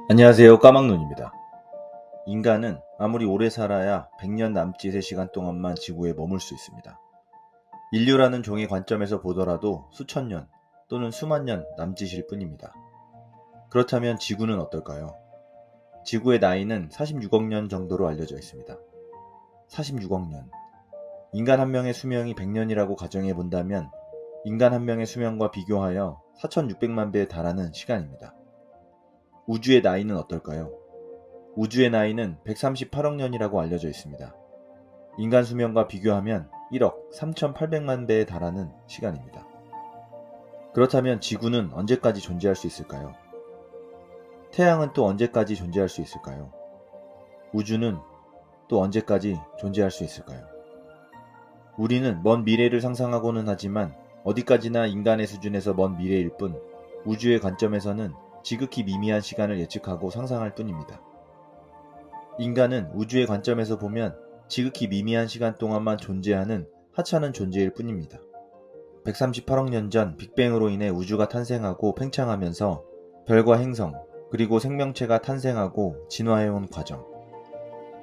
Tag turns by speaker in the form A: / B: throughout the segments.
A: 안녕하세요. 까막눈입니다. 인간은 아무리 오래 살아야 100년 남짓의 시간 동안만 지구에 머물 수 있습니다. 인류라는 종의 관점에서 보더라도 수천 년 또는 수만 년 남짓일 뿐입니다. 그렇다면 지구는 어떨까요? 지구의 나이는 46억 년 정도로 알려져 있습니다. 46억 년. 인간 한 명의 수명이 100년이라고 가정해 본다면 인간 한 명의 수명과 비교하여 4,600만 배에 달하는 시간입니다. 우주의 나이는 어떨까요? 우주의 나이는 138억 년이라고 알려져 있습니다. 인간 수명과 비교하면 1억 3,800만 배에 달하는 시간입니다. 그렇다면 지구는 언제까지 존재할 수 있을까요? 태양은 또 언제까지 존재할 수 있을까요? 우주는 또 언제까지 존재할 수 있을까요? 우리는 먼 미래를 상상하고는 하지만 어디까지나 인간의 수준에서 먼 미래일 뿐 우주의 관점에서는 지극히 미미한 시간을 예측하고 상상할 뿐입니다. 인간은 우주의 관점에서 보면 지극히 미미한 시간 동안만 존재하는 하찮은 존재일 뿐입니다. 138억 년 전 빅뱅으로 인해 우주가 탄생하고 팽창하면서 별과 행성, 그리고 생명체가 탄생하고 진화해온 과정,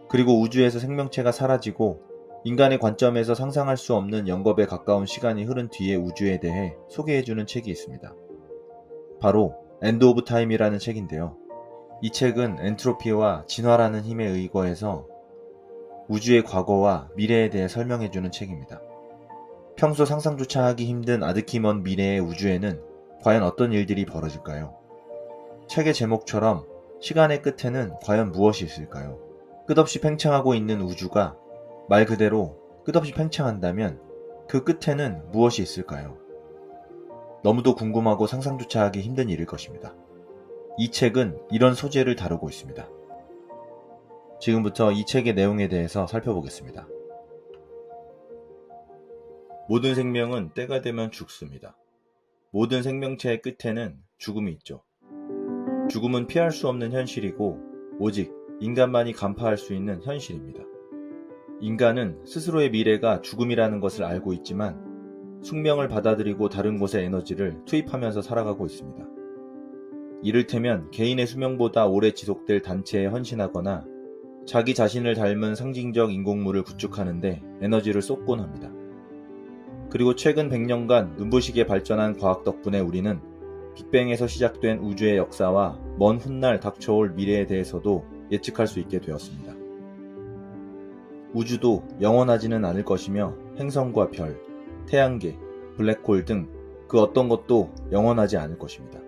A: 그리고 우주에서 생명체가 사라지고 인간의 관점에서 상상할 수 없는 영겁에 가까운 시간이 흐른 뒤의 우주에 대해 소개해주는 책이 있습니다. 바로 엔드 오브 타임이라는 책인데요. 이 책은 엔트로피와 진화라는 힘에 의거해서 우주의 과거와 미래에 대해 설명해주는 책입니다. 평소 상상조차 하기 힘든 아득히 먼 미래의 우주에는 과연 어떤 일들이 벌어질까요? 책의 제목처럼 시간의 끝에는 과연 무엇이 있을까요? 끝없이 팽창하고 있는 우주가 말 그대로 끝없이 팽창한다면 그 끝에는 무엇이 있을까요? 너무도 궁금하고 상상조차 하기 힘든 일일 것입니다. 이 책은 이런 소재를 다루고 있습니다. 지금부터 이 책의 내용에 대해서 살펴보겠습니다. 모든 생명은 때가 되면 죽습니다. 모든 생명체의 끝에는 죽음이 있죠. 죽음은 피할 수 없는 현실이고 오직 인간만이 간파할 수 있는 현실입니다. 인간은 스스로의 미래가 죽음이라는 것을 알고 있지만 숙명을 받아들이고 다른 곳에 에너지를 투입하면서 살아가고 있습니다. 이를테면 개인의 수명보다 오래 지속될 단체에 헌신하거나 자기 자신을 닮은 상징적 인공물을 구축하는데 에너지를 쏟곤 합니다. 그리고 최근 100년간 눈부시게 발전한 과학 덕분에 우리는 빅뱅에서 시작된 우주의 역사와 먼 훗날 닥쳐올 미래에 대해서도 예측할 수 있게 되었습니다. 우주도 영원하지는 않을 것이며 행성과 별, 태양계, 블랙홀 등 그 어떤 것도 영원하지 않을 것입니다.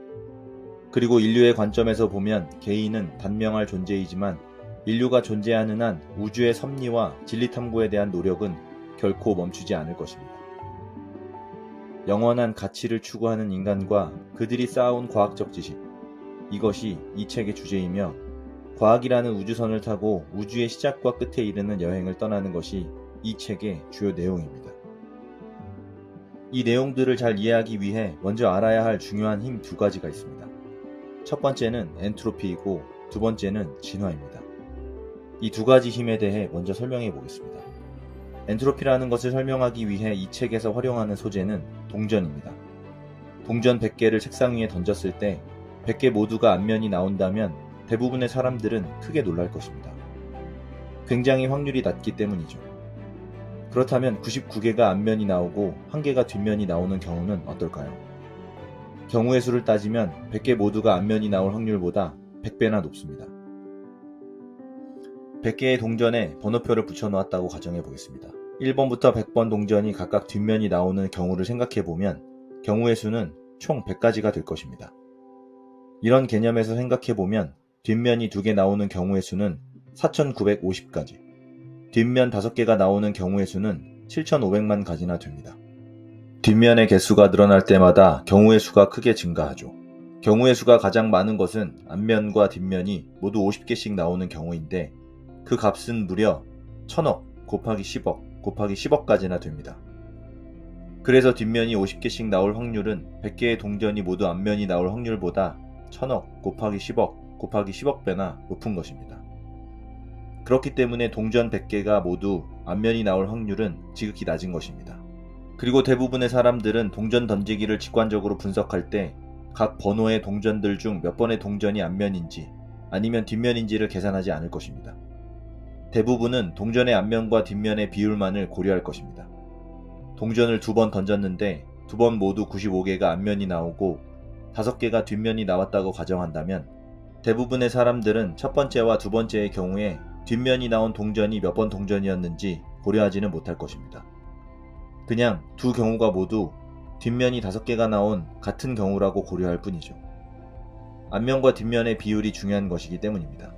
A: 그리고 인류의 관점에서 보면 개인은 단명할 존재이지만 인류가 존재하는 한 우주의 섭리와 진리 탐구에 대한 노력은 결코 멈추지 않을 것입니다. 영원한 가치를 추구하는 인간과 그들이 쌓아온 과학적 지식, 이것이 이 책의 주제이며 과학이라는 우주선을 타고 우주의 시작과 끝에 이르는 여행을 떠나는 것이 이 책의 주요 내용입니다. 이 내용들을 잘 이해하기 위해 먼저 알아야 할 중요한 힘 두 가지가 있습니다. 첫 번째는 엔트로피이고 두 번째는 진화입니다. 이 두 가지 힘에 대해 먼저 설명해 보겠습니다. 엔트로피라는 것을 설명하기 위해 이 책에서 활용하는 소재는 동전입니다. 동전 100개를 책상 위에 던졌을 때 100개 모두가 앞면이 나온다면 대부분의 사람들은 크게 놀랄 것입니다. 굉장히 확률이 낮기 때문이죠. 그렇다면 99개가 앞면이 나오고 1개가 뒷면이 나오는 경우는 어떨까요? 경우의 수를 따지면 100개 모두가 앞면이 나올 확률보다 100배나 높습니다. 100개의 동전에 번호표를 붙여놓았다고 가정해 보겠습니다. 1번부터 100번 동전이 각각 뒷면이 나오는 경우를 생각해 보면 경우의 수는 총 100가지가 될 것입니다. 이런 개념에서 생각해 보면 뒷면이 2개 나오는 경우의 수는 4,950가지, 뒷면 5개가 나오는 경우의 수는 7,500만 가지나 됩니다. 뒷면의 개수가 늘어날 때마다 경우의 수가 크게 증가하죠. 경우의 수가 가장 많은 것은 앞면과 뒷면이 모두 50개씩 나오는 경우인데 그 값은 무려 1000억 곱하기 10억 곱하기 10억까지나 됩니다. 그래서 뒷면이 50개씩 나올 확률은 100개의 동전이 모두 앞면이 나올 확률보다 1000억 곱하기 10억 곱하기 10억 배나 높은 것입니다. 그렇기 때문에 동전 100개가 모두 앞면이 나올 확률은 지극히 낮은 것입니다. 그리고 대부분의 사람들은 동전 던지기를 직관적으로 분석할 때 각 번호의 동전들 중 몇 번의 동전이 앞면인지 아니면 뒷면인지를 계산하지 않을 것입니다. 대부분은 동전의 앞면과 뒷면의 비율만을 고려할 것입니다. 동전을 2번 던졌는데 2번 모두 95개가 앞면이 나오고 5개가 뒷면이 나왔다고 가정한다면 대부분의 사람들은 첫 번째와 두 번째의 경우에 뒷면이 나온 동전이 몇 번 동전이었는지 고려하지는 못할 것입니다. 그냥 두 경우가 모두 뒷면이 5개가 나온 같은 경우라고 고려할 뿐이죠. 앞면과 뒷면의 비율이 중요한 것이기 때문입니다.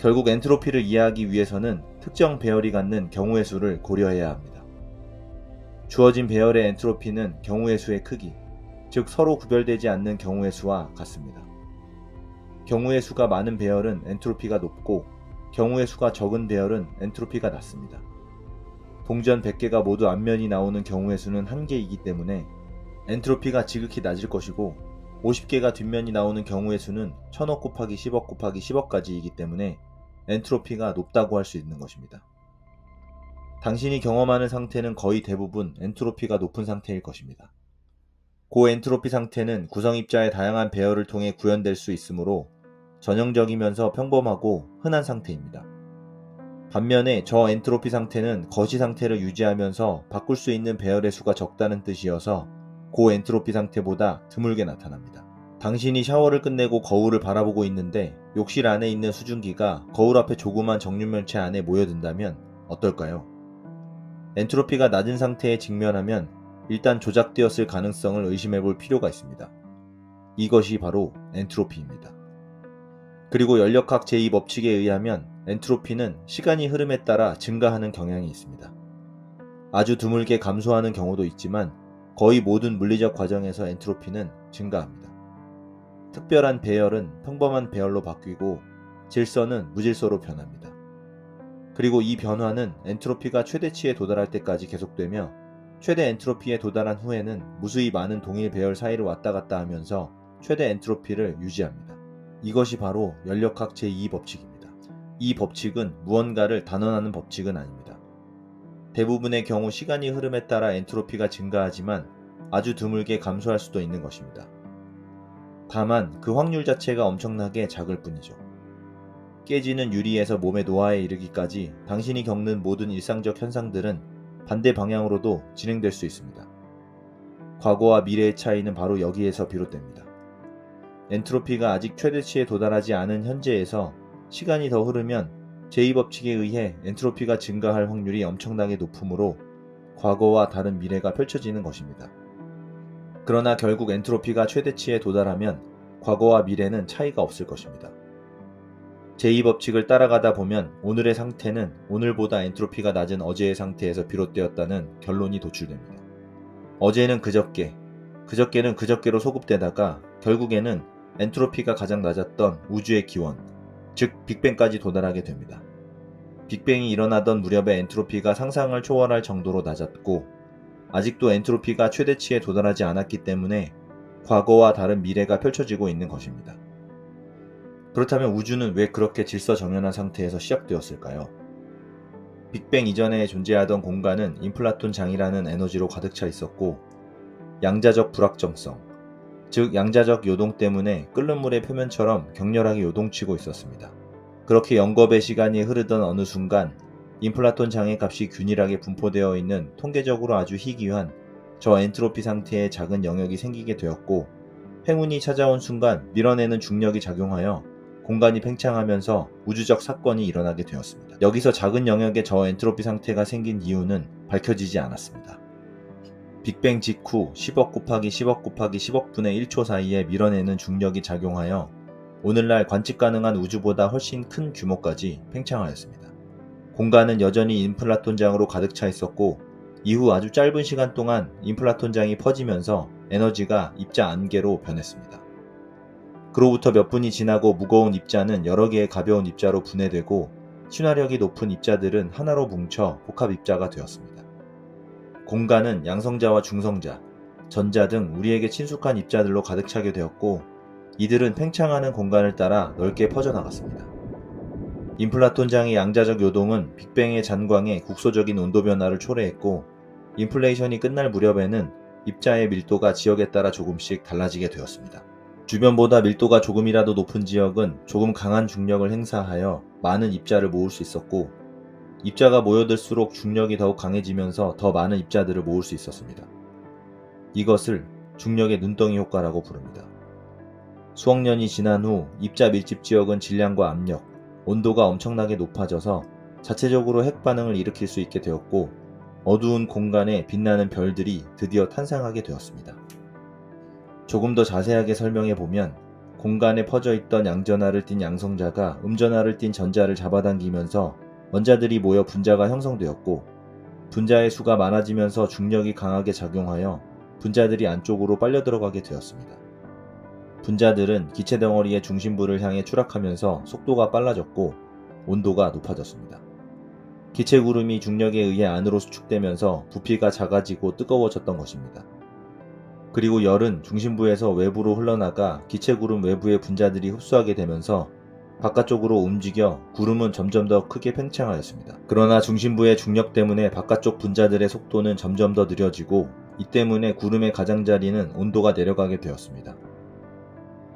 A: 결국 엔트로피를 이해하기 위해서는 특정 배열이 갖는 경우의 수를 고려해야 합니다. 주어진 배열의 엔트로피는 경우의 수의 크기, 즉 서로 구별되지 않는 경우의 수와 같습니다. 경우의 수가 많은 배열은 엔트로피가 높고 경우의 수가 적은 배열은 엔트로피가 낮습니다. 동전 100개가 모두 앞면이 나오는 경우의 수는 1개이기 때문에 엔트로피가 지극히 낮을 것이고 50개가 뒷면이 나오는 경우의 수는 1000억 곱하기 10억 곱하기 10억까지이기 때문에 엔트로피가 높다고 할 수 있는 것입니다. 당신이 경험하는 상태는 거의 대부분 엔트로피가 높은 상태일 것입니다. 고엔트로피 상태는 구성입자의 다양한 배열을 통해 구현될 수 있으므로 전형적이면서 평범하고 흔한 상태입니다. 반면에 저엔트로피 상태는 거시 상태를 유지하면서 바꿀 수 있는 배열의 수가 적다는 뜻이어서 고엔트로피 상태보다 드물게 나타납니다. 당신이 샤워를 끝내고 거울을 바라보고 있는데 욕실 안에 있는 수증기가 거울 앞에 조그만 정육면체 안에 모여든다면 어떨까요? 엔트로피가 낮은 상태에 직면하면 일단 조작되었을 가능성을 의심해볼 필요가 있습니다. 이것이 바로 엔트로피입니다. 그리고 연력학 제2법칙에 의하면 엔트로피는 시간이 흐름에 따라 증가하는 경향이 있습니다. 아주 드물게 감소하는 경우도 있지만 거의 모든 물리적 과정에서 엔트로피는 증가합니다. 특별한 배열은 평범한 배열로 바뀌고 질서는 무질서로 변합니다. 그리고 이 변화는 엔트로피가 최대치에 도달할 때까지 계속되며 최대 엔트로피에 도달한 후에는 무수히 많은 동일 배열 사이를 왔다 갔다 하면서 최대 엔트로피를 유지합니다. 이것이 바로 연력학 제2법칙입니다. 이 법칙은 무언가를 단언하는 법칙은 아닙니다. 대부분의 경우 시간이 흐름에 따라 엔트로피가 증가하지만 아주 드물게 감소할 수도 있는 것입니다. 다만 그 확률 자체가 엄청나게 작을 뿐이죠. 깨지는 유리에서 몸의 노화에 이르기까지 당신이 겪는 모든 일상적 현상들은 반대 방향으로도 진행될 수 있습니다. 과거와 미래의 차이는 바로 여기에서 비롯됩니다. 엔트로피가 아직 최대치에 도달하지 않은 현재에서 시간이 더 흐르면 제2법칙에 의해 엔트로피가 증가할 확률이 엄청나게 높으므로 과거와 다른 미래가 펼쳐지는 것입니다. 그러나 결국 엔트로피가 최대치에 도달하면 과거와 미래는 차이가 없을 것입니다. 제2법칙을 따라가다 보면 오늘의 상태는 오늘보다 엔트로피가 낮은 어제의 상태에서 비롯되었다는 결론이 도출됩니다. 어제는 그저께, 그저께는 그저께로 소급되다가 결국에는 엔트로피가 가장 낮았던 우주의 기원, 즉 빅뱅까지 도달하게 됩니다. 빅뱅이 일어나던 무렵의 엔트로피가 상상을 초월할 정도로 낮았고 아직도 엔트로피가 최대치에 도달하지 않았기 때문에 과거와 다른 미래가 펼쳐지고 있는 것입니다. 그렇다면 우주는 왜 그렇게 질서정연한 상태에서 시작되었을까요? 빅뱅 이전에 존재하던 공간은 인플라톤 장이라는 에너지로 가득 차 있었고 양자적 불확정성, 즉 양자적 요동 때문에 끓는 물의 표면처럼 격렬하게 요동치고 있었습니다. 그렇게 영겁의 시간이 흐르던 어느 순간 인플라톤 장의 값이 균일하게 분포되어 있는 통계적으로 아주 희귀한 저엔트로피 상태의 작은 영역이 생기게 되었고 행운이 찾아온 순간 밀어내는 중력이 작용하여 공간이 팽창하면서 우주적 사건이 일어나게 되었습니다. 여기서 작은 영역의 저엔트로피 상태가 생긴 이유는 밝혀지지 않았습니다. 빅뱅 직후 10억 곱하기 10억 곱하기 10억 분의 1초 사이에 밀어내는 중력이 작용하여 오늘날 관측 가능한 우주보다 훨씬 큰 규모까지 팽창하였습니다. 공간은 여전히 인플라톤장으로 가득 차 있었고 이후 아주 짧은 시간 동안 인플라톤장이 퍼지면서 에너지가 입자 안개로 변했습니다. 그로부터 몇 분이 지나고 무거운 입자는 여러 개의 가벼운 입자로 분해되고 친화력이 높은 입자들은 하나로 뭉쳐 복합 입자가 되었습니다. 공간은 양성자와 중성자, 전자 등 우리에게 친숙한 입자들로 가득 차게 되었고 이들은 팽창하는 공간을 따라 넓게 퍼져나갔습니다. 인플라톤장의 양자적 요동은 빅뱅의 잔광에 국소적인 온도 변화를 초래했고 인플레이션이 끝날 무렵에는 입자의 밀도가 지역에 따라 조금씩 달라지게 되었습니다. 주변보다 밀도가 조금이라도 높은 지역은 조금 강한 중력을 행사하여 많은 입자를 모을 수 있었고, 입자가 모여들수록 중력이 더욱 강해지면서 더 많은 입자들을 모을 수 있었습니다. 이것을 중력의 눈덩이 효과라고 부릅니다. 수억 년이 지난 후 입자 밀집 지역은 질량과 압력, 온도가 엄청나게 높아져서 자체적으로 핵 반응을 일으킬 수 있게 되었고, 어두운 공간에 빛나는 별들이 드디어 탄생하게 되었습니다. 조금 더 자세하게 설명해 보면, 공간에 퍼져 있던 양전하를 띤 양성자가 음전하를 띤 전자를 잡아당기면서 원자들이 모여 분자가 형성되었고, 분자의 수가 많아지면서 중력이 강하게 작용하여 분자들이 안쪽으로 빨려 들어가게 되었습니다. 분자들은 기체 덩어리의 중심부를 향해 추락하면서 속도가 빨라졌고 온도가 높아졌습니다. 기체 구름이 중력에 의해 안으로 수축되면서 부피가 작아지고 뜨거워졌던 것입니다. 그리고 열은 중심부에서 외부로 흘러나가 기체 구름 외부의 분자들이 흡수하게 되면서 바깥쪽으로 움직여 구름은 점점 더 크게 팽창하였습니다. 그러나 중심부의 중력 때문에 바깥쪽 분자들의 속도는 점점 더 느려지고, 이 때문에 구름의 가장자리는 온도가 내려가게 되었습니다.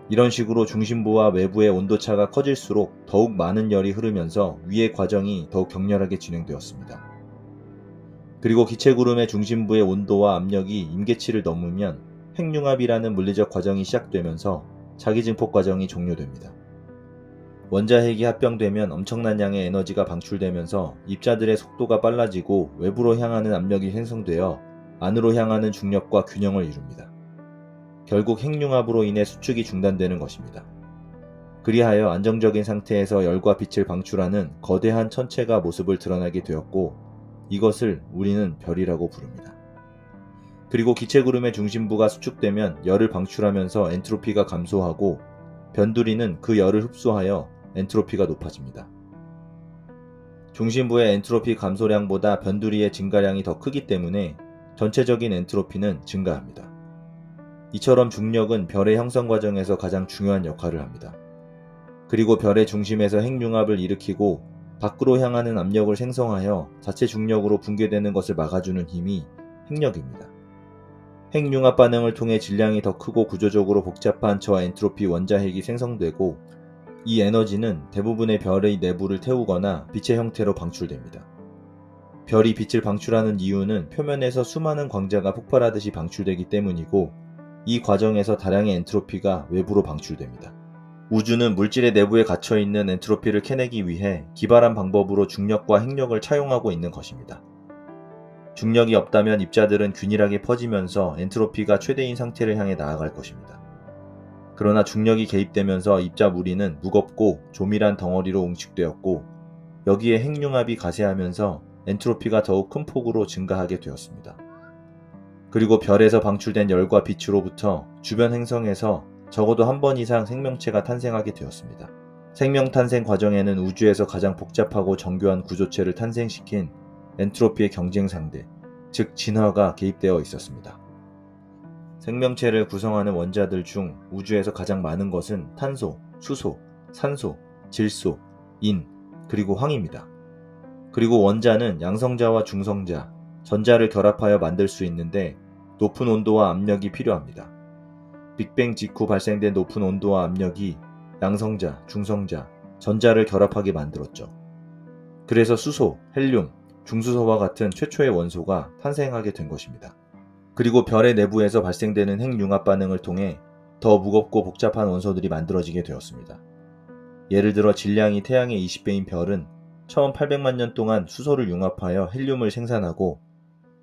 A: 이런 식으로 중심부와 외부의 온도차가 커질수록 더욱 많은 열이 흐르면서 위의 과정이 더욱 격렬하게 진행되었습니다. 그리고 기체 구름의 중심부의 온도와 압력이 임계치를 넘으면 핵융합이라는 물리적 과정이 시작되면서 자기증폭 과정이 종료됩니다. 원자핵이 합병되면 엄청난 양의 에너지가 방출되면서 입자들의 속도가 빨라지고 외부로 향하는 압력이 생성되어 안으로 향하는 중력과 균형을 이룹니다. 결국 핵융합으로 인해 수축이 중단되는 것입니다. 그리하여 안정적인 상태에서 열과 빛을 방출하는 거대한 천체가 모습을 드러나게 되었고, 이것을 우리는 별이라고 부릅니다. 그리고 기체 구름의 중심부가 수축되면 열을 방출하면서 엔트로피가 감소하고, 변두리는 그 열을 흡수하여 엔트로피가 높아집니다. 중심부의 엔트로피 감소량보다 변두리의 증가량이 더 크기 때문에 전체적인 엔트로피는 증가합니다. 이처럼 중력은 별의 형성 과정에서 가장 중요한 역할을 합니다. 그리고 별의 중심에서 핵융합을 일으키고 밖으로 향하는 압력을 생성하여 자체 중력으로 붕괴되는 것을 막아주는 힘이 핵력입니다. 핵융합 반응을 통해 질량이 더 크고 구조적으로 복잡한 저 엔트로피 원자핵이 생성되고, 이 에너지는 대부분의 별의 내부를 태우거나 빛의 형태로 방출됩니다. 별이 빛을 방출하는 이유는 표면에서 수많은 광자가 폭발하듯이 방출되기 때문이고, 이 과정에서 다량의 엔트로피가 외부로 방출됩니다. 우주는 물질의 내부에 갇혀있는 엔트로피를 캐내기 위해 기발한 방법으로 중력과 핵력을 차용하고 있는 것입니다. 중력이 없다면 입자들은 균일하게 퍼지면서 엔트로피가 최대인 상태를 향해 나아갈 것입니다. 그러나 중력이 개입되면서 입자 무리는 무겁고 조밀한 덩어리로 응축되었고, 여기에 핵융합이 가세하면서 엔트로피가 더욱 큰 폭으로 증가하게 되었습니다. 그리고 별에서 방출된 열과 빛으로부터 주변 행성에서 적어도 한 번 이상 생명체가 탄생하게 되었습니다. 생명 탄생 과정에는 우주에서 가장 복잡하고 정교한 구조체를 탄생시킨 엔트로피의 경쟁 상대, 즉 진화가 개입되어 있었습니다. 생명체를 구성하는 원자들 중 우주에서 가장 많은 것은 탄소, 수소, 산소, 질소, 인, 그리고 황입니다. 그리고 원자는 양성자와 중성자, 전자를 결합하여 만들 수 있는데 높은 온도와 압력이 필요합니다. 빅뱅 직후 발생된 높은 온도와 압력이 양성자, 중성자, 전자를 결합하게 만들었죠. 그래서 수소, 헬륨, 중수소와 같은 최초의 원소가 탄생하게 된 것입니다. 그리고 별의 내부에서 발생되는 핵융합 반응을 통해 더 무겁고 복잡한 원소들이 만들어지게 되었습니다. 예를 들어 질량이 태양의 20배인 별은 처음 800만 년 동안 수소를 융합하여 헬륨을 생산하고,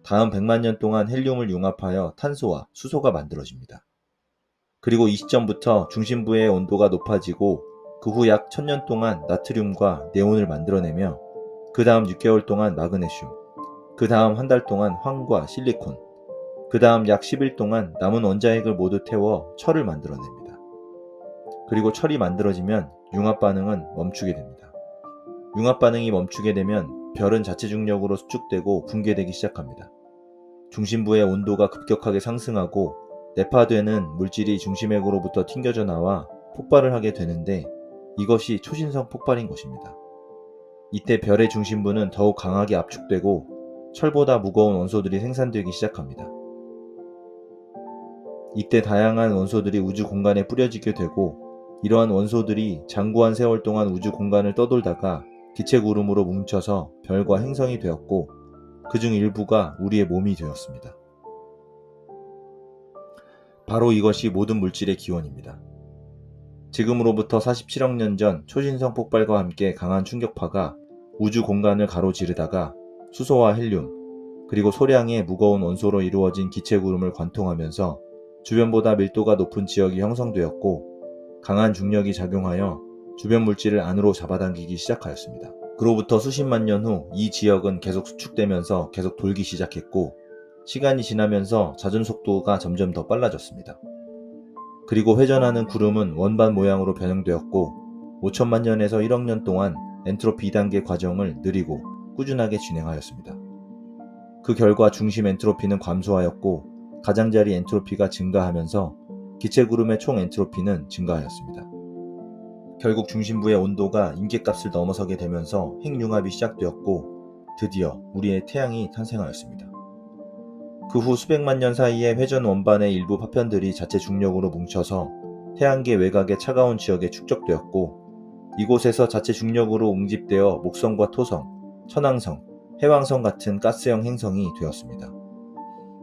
A: 다음 100만 년 동안 헬륨을 융합하여 탄소와 수소가 만들어집니다. 그리고 이 시점부터 중심부의 온도가 높아지고 그 후 약 1000년 동안 나트륨과 네온을 만들어내며, 그 다음 6개월 동안 마그네슘, 그 다음 한 달 동안 황과 실리콘, 그 다음 약 10일 동안 남은 원자핵을 모두 태워 철을 만들어냅니다. 그리고 철이 만들어지면 융합 반응은 멈추게 됩니다. 융합 반응이 멈추게 되면 별은 자체 중력으로 수축되고 붕괴되기 시작합니다. 중심부의 온도가 급격하게 상승하고 내파되는 물질이 중심핵으로부터 튕겨져 나와 폭발을 하게 되는데, 이것이 초신성 폭발인 것입니다. 이때 별의 중심부는 더욱 강하게 압축되고 철보다 무거운 원소들이 생산되기 시작합니다. 이때 다양한 원소들이 우주 공간에 뿌려지게 되고, 이러한 원소들이 장구한 세월 동안 우주 공간을 떠돌다가 기체 구름으로 뭉쳐서 별과 행성이 되었고, 그중 일부가 우리의 몸이 되었습니다. 바로 이것이 모든 물질의 기원입니다. 지금으로부터 47억 년 전 초신성 폭발과 함께 강한 충격파가 우주 공간을 가로지르다가 수소와 헬륨, 그리고 소량의 무거운 원소로 이루어진 기체 구름을 관통하면서 주변보다 밀도가 높은 지역이 형성되었고, 강한 중력이 작용하여 주변 물질을 안으로 잡아당기기 시작하였습니다. 그로부터 수십만 년 후 이 지역은 계속 수축되면서 계속 돌기 시작했고, 시간이 지나면서 자전 속도가 점점 더 빨라졌습니다. 그리고 회전하는 구름은 원반 모양으로 변형되었고, 5천만 년에서 1억 년 동안 엔트로피 2단계 과정을 느리고 꾸준하게 진행하였습니다. 그 결과 중심 엔트로피는 감소하였고, 가장자리 엔트로피가 증가하면서 기체 구름의 총 엔트로피는 증가하였습니다. 결국 중심부의 온도가 임계값을 넘어서게 되면서 핵융합이 시작되었고, 드디어 우리의 태양이 탄생하였습니다. 그 후 수백만 년 사이에 회전 원반의 일부 파편들이 자체 중력으로 뭉쳐서 태양계 외곽의 차가운 지역에 축적되었고, 이곳에서 자체 중력으로 웅집되어 목성과 토성, 천왕성, 해왕성 같은 가스형 행성이 되었습니다.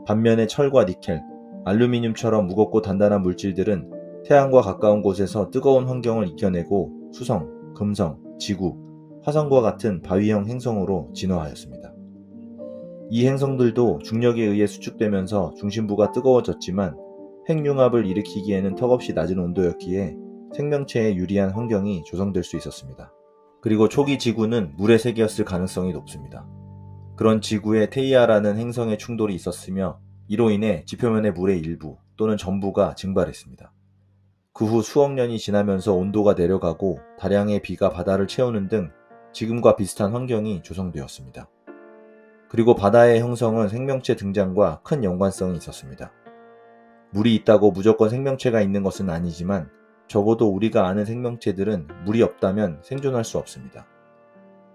A: 반면에 철과 니켈, 알루미늄처럼 무겁고 단단한 물질들은 태양과 가까운 곳에서 뜨거운 환경을 이겨내고 수성, 금성, 지구, 화성과 같은 바위형 행성으로 진화하였습니다. 이 행성들도 중력에 의해 수축되면서 중심부가 뜨거워졌지만, 핵융합을 일으키기에는 턱없이 낮은 온도였기에 생명체에 유리한 환경이 조성될 수 있었습니다. 그리고 초기 지구는 물의 색이었을 가능성이 높습니다. 그런 지구에 테이아라는 행성의 충돌이 있었으며, 이로 인해 지표면의 물의 일부 또는 전부가 증발했습니다. 그 후 수억 년이 지나면서 온도가 내려가고 다량의 비가 바다를 채우는 등 지금과 비슷한 환경이 조성되었습니다. 그리고 바다의 형성은 생명체 등장과 큰 연관성이 있었습니다. 물이 있다고 무조건 생명체가 있는 것은 아니지만, 적어도 우리가 아는 생명체들은 물이 없다면 생존할 수 없습니다.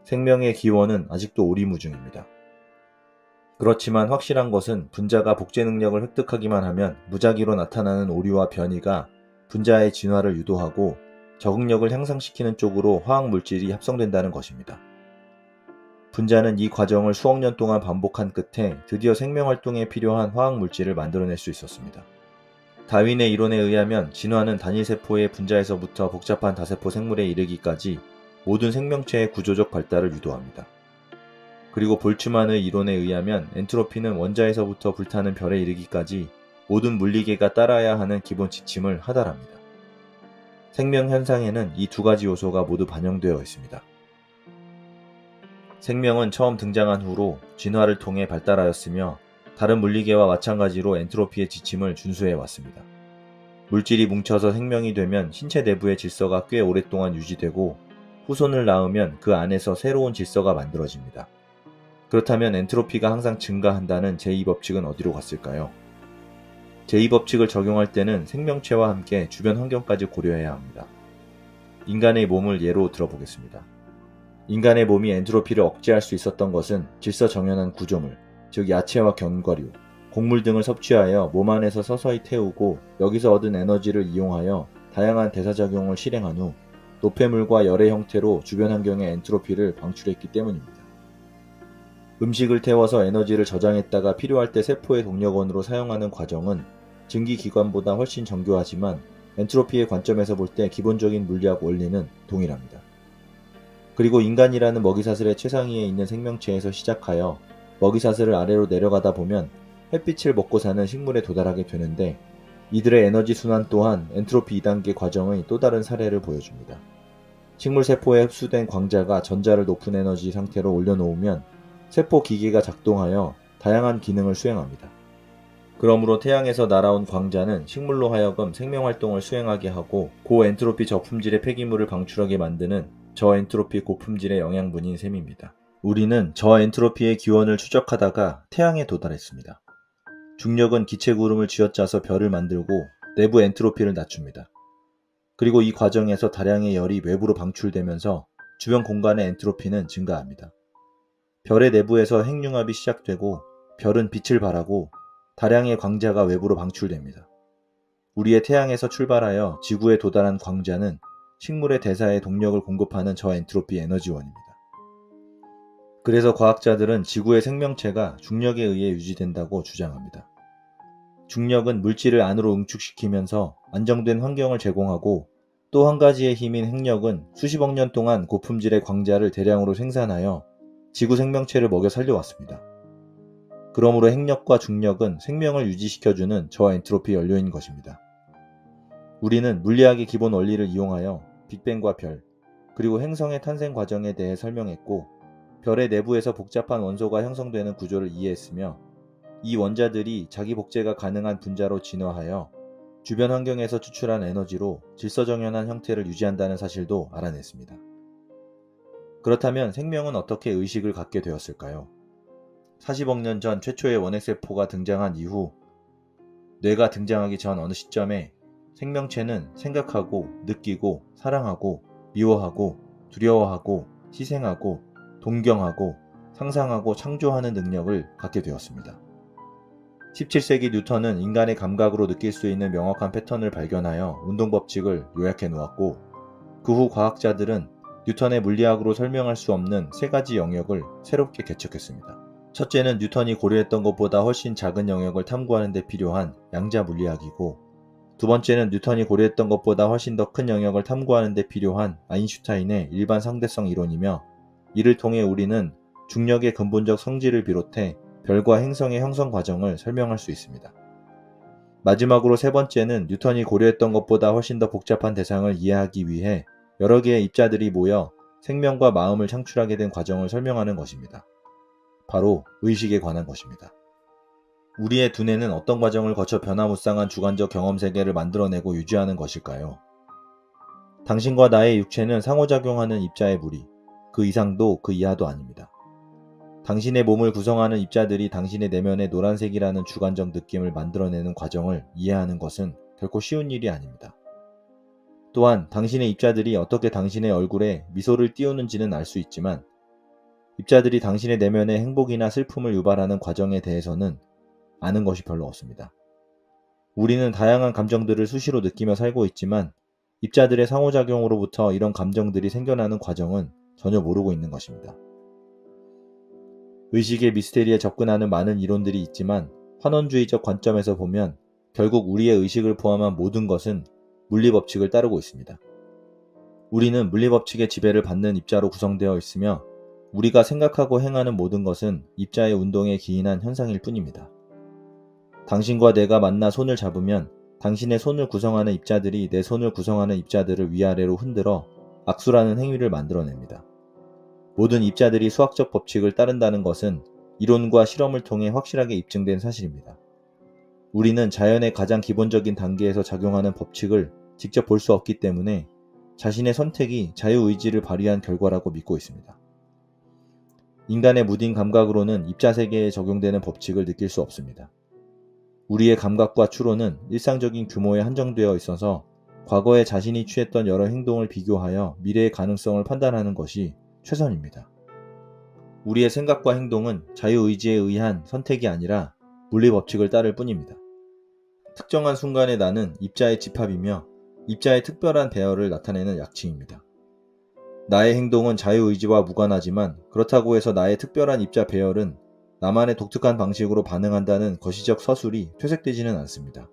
A: 생명의 기원은 아직도 오리무중입니다. 그렇지만 확실한 것은 분자가 복제 능력을 획득하기만 하면 무작위로 나타나는 오류와 변이가 분자의 진화를 유도하고 적응력을 향상시키는 쪽으로 화학물질이 합성된다는 것입니다. 분자는 이 과정을 수억 년 동안 반복한 끝에 드디어 생명활동에 필요한 화학물질을 만들어낼 수 있었습니다. 다윈의 이론에 의하면 진화는 단일세포의 분자에서부터 복잡한 다세포 생물에 이르기까지 모든 생명체의 구조적 발달을 유도합니다. 그리고 볼츠만의 이론에 의하면 엔트로피는 원자에서부터 불타는 별에 이르기까지 모든 물리계가 따라야 하는 기본 지침을 하달합니다. 생명 현상에는 이 두 가지 요소가 모두 반영되어 있습니다. 생명은 처음 등장한 후로 진화를 통해 발달하였으며, 다른 물리계와 마찬가지로 엔트로피의 지침을 준수해 왔습니다. 물질이 뭉쳐서 생명이 되면 신체 내부의 질서가 꽤 오랫동안 유지되고, 후손을 낳으면 그 안에서 새로운 질서가 만들어집니다. 그렇다면 엔트로피가 항상 증가한다는 제2법칙은 어디로 갔을까요? 제2법칙을 적용할 때는 생명체와 함께 주변 환경까지 고려해야 합니다. 인간의 몸을 예로 들어보겠습니다. 인간의 몸이 엔트로피를 억제할 수 있었던 것은 질서정연한 구조물, 즉 야채와 견과류, 곡물 등을 섭취하여 몸 안에서 서서히 태우고, 여기서 얻은 에너지를 이용하여 다양한 대사작용을 실행한 후 노폐물과 열의 형태로 주변 환경의 엔트로피를 방출했기 때문입니다. 음식을 태워서 에너지를 저장했다가 필요할 때 세포의 동력원으로 사용하는 과정은 증기기관보다 훨씬 정교하지만, 엔트로피의 관점에서 볼 때 기본적인 물리학 원리는 동일합니다. 그리고 인간이라는 먹이사슬의 최상위에 있는 생명체에서 시작하여 먹이사슬을 아래로 내려가다 보면 햇빛을 먹고 사는 식물에 도달하게 되는데, 이들의 에너지 순환 또한 엔트로피 2단계 과정의 또 다른 사례를 보여줍니다. 식물 세포에 흡수된 광자가 전자를 높은 에너지 상태로 올려놓으면 세포 기계가 작동하여 다양한 기능을 수행합니다. 그러므로 태양에서 날아온 광자는 식물로 하여금 생명활동을 수행하게 하고 고엔트로피 저품질의 폐기물을 방출하게 만드는 저엔트로피 고품질의 영양분인 셈입니다. 우리는 저엔트로피의 기원을 추적하다가 태양에 도달했습니다. 중력은 기체 구름을 쥐어짜서 별을 만들고 내부 엔트로피를 낮춥니다. 그리고 이 과정에서 다량의 열이 외부로 방출되면서 주변 공간의 엔트로피는 증가합니다. 별의 내부에서 핵융합이 시작되고 별은 빛을 발하고 다량의 광자가 외부로 방출됩니다. 우리의 태양에서 출발하여 지구에 도달한 광자는 식물의 대사에 동력을 공급하는 저엔트로피 에너지원입니다. 그래서 과학자들은 지구의 생명체가 중력에 의해 유지된다고 주장합니다. 중력은 물질을 안으로 응축시키면서 안정된 환경을 제공하고, 또 한 가지의 힘인 핵력은 수십억 년 동안 고품질의 광자를 대량으로 생산하여 지구 생명체를 먹여 살려왔습니다. 그러므로 핵력과 중력은 생명을 유지시켜주는 저엔트로피 연료인 것입니다. 우리는 물리학의 기본 원리를 이용하여 빅뱅과 별, 그리고 행성의 탄생 과정에 대해 설명했고, 별의 내부에서 복잡한 원소가 형성되는 구조를 이해했으며, 이 원자들이 자기 복제가 가능한 분자로 진화하여 주변 환경에서 추출한 에너지로 질서정연한 형태를 유지한다는 사실도 알아냈습니다. 그렇다면 생명은 어떻게 의식을 갖게 되었을까요? 40억 년 전 최초의 원핵세포가 등장한 이후 뇌가 등장하기 전 어느 시점에 생명체는 생각하고, 느끼고, 사랑하고, 미워하고, 두려워하고, 희생하고, 동경하고, 상상하고 창조하는 능력을 갖게 되었습니다. 17세기 뉴턴은 인간의 감각으로 느낄 수 있는 명확한 패턴을 발견하여 운동법칙을 요약해 놓았고, 그 후 과학자들은 뉴턴의 물리학으로 설명할 수 없는 세 가지 영역을 새롭게 개척했습니다. 첫째는 뉴턴이 고려했던 것보다 훨씬 작은 영역을 탐구하는 데 필요한 양자 물리학이고, 두 번째는 뉴턴이 고려했던 것보다 훨씬 더 큰 영역을 탐구하는 데 필요한 아인슈타인의 일반 상대성 이론이며, 이를 통해 우리는 중력의 근본적 성질을 비롯해 별과 행성의 형성 과정을 설명할 수 있습니다. 마지막으로 세 번째는 뉴턴이 고려했던 것보다 훨씬 더 복잡한 대상을 이해하기 위해 여러 개의 입자들이 모여 생명과 마음을 창출하게 된 과정을 설명하는 것입니다. 바로 의식에 관한 것입니다. 우리의 두뇌는 어떤 과정을 거쳐 변화무쌍한 주관적 경험 세계를 만들어내고 유지하는 것일까요? 당신과 나의 육체는 상호작용하는 입자의 무리, 그 이상도 그 이하도 아닙니다. 당신의 몸을 구성하는 입자들이 당신의 내면의 노란색이라는 주관적 느낌을 만들어내는 과정을 이해하는 것은 결코 쉬운 일이 아닙니다. 또한 당신의 입자들이 어떻게 당신의 얼굴에 미소를 띄우는지는 알 수 있지만, 입자들이 당신의 내면의 행복이나 슬픔을 유발하는 과정에 대해서는 아는 것이 별로 없습니다. 우리는 다양한 감정들을 수시로 느끼며 살고 있지만, 입자들의 상호작용으로부터 이런 감정들이 생겨나는 과정은 전혀 모르고 있는 것입니다. 의식의 미스테리에 접근하는 많은 이론들이 있지만, 환원주의적 관점에서 보면 결국 우리의 의식을 포함한 모든 것은 물리법칙을 따르고 있습니다. 우리는 물리법칙의 지배를 받는 입자로 구성되어 있으며, 우리가 생각하고 행하는 모든 것은 입자의 운동에 기인한 현상일 뿐입니다. 당신과 내가 만나 손을 잡으면 당신의 손을 구성하는 입자들이 내 손을 구성하는 입자들을 위아래로 흔들어 악수라는 행위를 만들어냅니다. 모든 입자들이 수학적 법칙을 따른다는 것은 이론과 실험을 통해 확실하게 입증된 사실입니다. 우리는 자연의 가장 기본적인 단계에서 작용하는 법칙을 직접 볼 수 없기 때문에 자신의 선택이 자유의지를 발휘한 결과라고 믿고 있습니다. 인간의 무딘 감각으로는 입자 세계에 적용되는 법칙을 느낄 수 없습니다. 우리의 감각과 추론은 일상적인 규모에 한정되어 있어서 과거에 자신이 취했던 여러 행동을 비교하여 미래의 가능성을 판단하는 것이 최선입니다. 우리의 생각과 행동은 자유의지에 의한 선택이 아니라 물리법칙을 따를 뿐입니다. 특정한 순간의 나는 입자의 집합이며 입자의 특별한 배열을 나타내는 약칭입니다. 나의 행동은 자유의지와 무관하지만, 그렇다고 해서 나의 특별한 입자 배열은 나만의 독특한 방식으로 반응한다는 거시적 서술이 퇴색되지는 않습니다.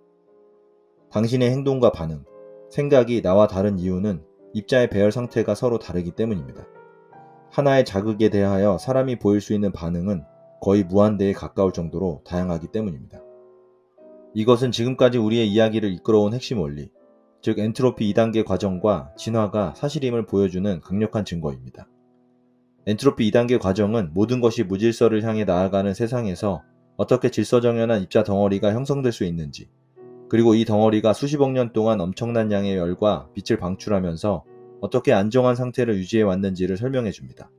A: 당신의 행동과 반응, 생각이 나와 다른 이유는 입자의 배열 상태가 서로 다르기 때문입니다. 하나의 자극에 대하여 사람이 보일 수 있는 반응은 거의 무한대에 가까울 정도로 다양하기 때문입니다. 이것은 지금까지 우리의 이야기를 이끌어온 핵심 원리, 즉 엔트로피 2단계 과정과 진화가 사실임을 보여주는 강력한 증거입니다. 엔트로피 2단계 과정은 모든 것이 무질서를 향해 나아가는 세상에서 어떻게 질서정연한 입자 덩어리가 형성될 수 있는지, 그리고 이 덩어리가 수십억 년 동안 엄청난 양의 열과 빛을 방출하면서 어떻게 안정한 상태를 유지해 왔는지를 설명해 줍니다.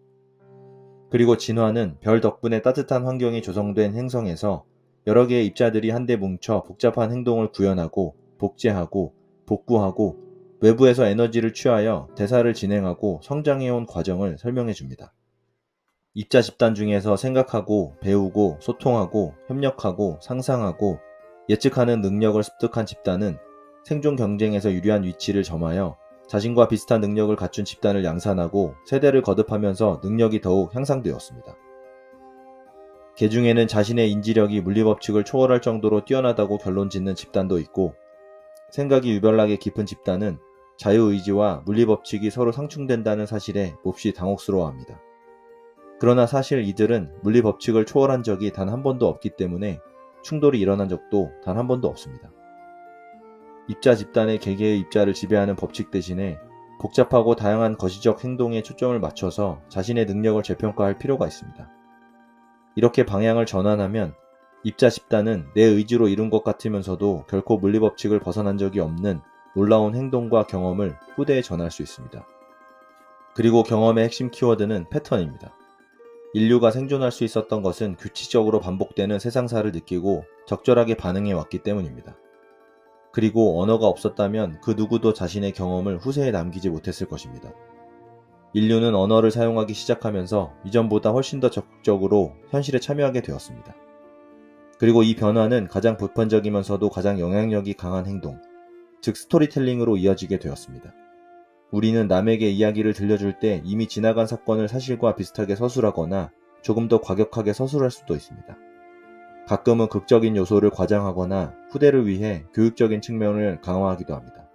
A: 그리고 진화는 별 덕분에 따뜻한 환경이 조성된 행성에서 여러 개의 입자들이 한데 뭉쳐 복잡한 행동을 구현하고 복제하고 복구하고 외부에서 에너지를 취하여 대사를 진행하고 성장해온 과정을 설명해 줍니다. 입자 집단 중에서 생각하고 배우고 소통하고 협력하고 상상하고 예측하는 능력을 습득한 집단은 생존 경쟁에서 유리한 위치를 점하여 자신과 비슷한 능력을 갖춘 집단을 양산하고 세대를 거듭하면서 능력이 더욱 향상되었습니다. 개중에는 자신의 인지력이 물리법칙을 초월할 정도로 뛰어나다고 결론짓는 집단도 있고, 생각이 유별나게 깊은 집단은 자유의지와 물리법칙이 서로 상충된다는 사실에 몹시 당혹스러워합니다. 그러나 사실 이들은 물리법칙을 초월한 적이 단 한 번도 없기 때문에 충돌이 일어난 적도 단 한 번도 없습니다. 입자 집단의 개개의 입자를 지배하는 법칙 대신에 복잡하고 다양한 거시적 행동에 초점을 맞춰서 자신의 능력을 재평가할 필요가 있습니다. 이렇게 방향을 전환하면 입자 집단은 내 의지로 이룬 것 같으면서도 결코 물리법칙을 벗어난 적이 없는 놀라운 행동과 경험을 후대에 전할 수 있습니다. 그리고 경험의 핵심 키워드는 패턴입니다. 인류가 생존할 수 있었던 것은 규칙적으로 반복되는 세상사를 느끼고 적절하게 반응해 왔기 때문입니다. 그리고 언어가 없었다면 그 누구도 자신의 경험을 후세에 남기지 못했을 것입니다. 인류는 언어를 사용하기 시작하면서 이전보다 훨씬 더 적극적으로 현실에 참여하게 되었습니다. 그리고 이 변화는 가장 보편적이면서도 가장 영향력이 강한 행동, 즉 스토리텔링으로 이어지게 되었습니다. 우리는 남에게 이야기를 들려줄 때 이미 지나간 사건을 사실과 비슷하게 서술하거나 조금 더 과격하게 서술할 수도 있습니다. 가끔은 극적인 요소를 과장하거나 후대를 위해 교육적인 측면을 강화하기도 합니다.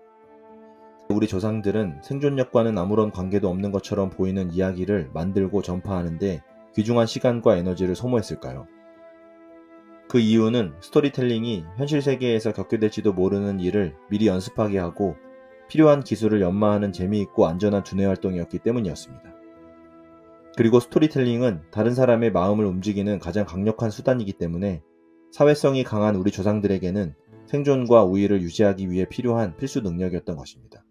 A: 우리 조상들은 생존력과는 아무런 관계도 없는 것처럼 보이는 이야기를 만들고 전파하는데 귀중한 시간과 에너지를 소모했을까요? 그 이유는 스토리텔링이 현실 세계에서 겪게 될지도 모르는 일을 미리 연습하게 하고 필요한 기술을 연마하는 재미있고 안전한 두뇌 활동이었기 때문이었습니다. 그리고 스토리텔링은 다른 사람의 마음을 움직이는 가장 강력한 수단이기 때문에 사회성이 강한 우리 조상들에게는 생존과 우위를 유지하기 위해 필요한 필수 능력이었던 것입니다.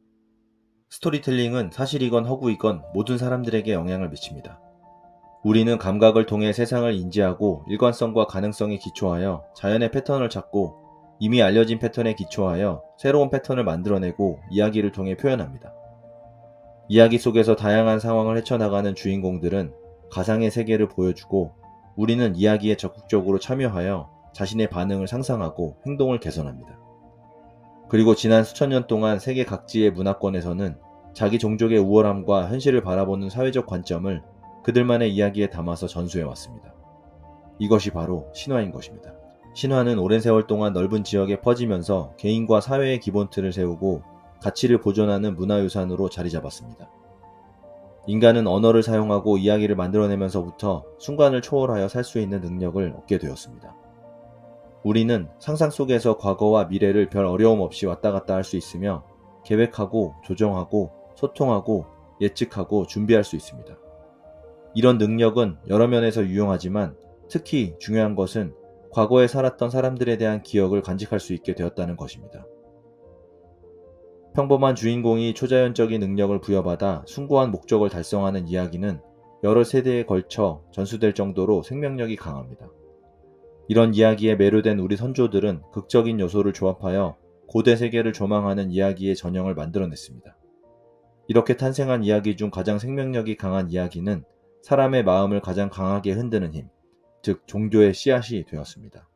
A: 스토리텔링은 사실이건 허구이건 모든 사람들에게 영향을 미칩니다. 우리는 감각을 통해 세상을 인지하고 일관성과 가능성에 기초하여 자연의 패턴을 찾고 이미 알려진 패턴에 기초하여 새로운 패턴을 만들어내고 이야기를 통해 표현합니다. 이야기 속에서 다양한 상황을 헤쳐나가는 주인공들은 가상의 세계를 보여주고 우리는 이야기에 적극적으로 참여하여 자신의 반응을 상상하고 행동을 개선합니다. 그리고 지난 수천 년 동안 세계 각지의 문화권에서는 자기 종족의 우월함과 현실을 바라보는 사회적 관점을 그들만의 이야기에 담아서 전수해왔습니다. 이것이 바로 신화인 것입니다. 신화는 오랜 세월 동안 넓은 지역에 퍼지면서 개인과 사회의 기본틀을 세우고 가치를 보존하는 문화유산으로 자리 잡았습니다. 인간은 언어를 사용하고 이야기를 만들어내면서부터 순간을 초월하여 살 수 있는 능력을 얻게 되었습니다. 우리는 상상 속에서 과거와 미래를 별 어려움 없이 왔다 갔다 할 수 있으며 계획하고 조정하고 소통하고 예측하고 준비할 수 있습니다. 이런 능력은 여러 면에서 유용하지만 특히 중요한 것은 과거에 살았던 사람들에 대한 기억을 간직할 수 있게 되었다는 것입니다. 평범한 주인공이 초자연적인 능력을 부여받아 숭고한 목적을 달성하는 이야기는 여러 세대에 걸쳐 전수될 정도로 생명력이 강합니다. 이런 이야기에 매료된 우리 선조들은 극적인 요소를 조합하여 고대 세계를 조망하는 이야기의 전형을 만들어냈습니다. 이렇게 탄생한 이야기 중 가장 생명력이 강한 이야기는 사람의 마음을 가장 강하게 흔드는 힘, 즉 종교의 씨앗이 되었습니다.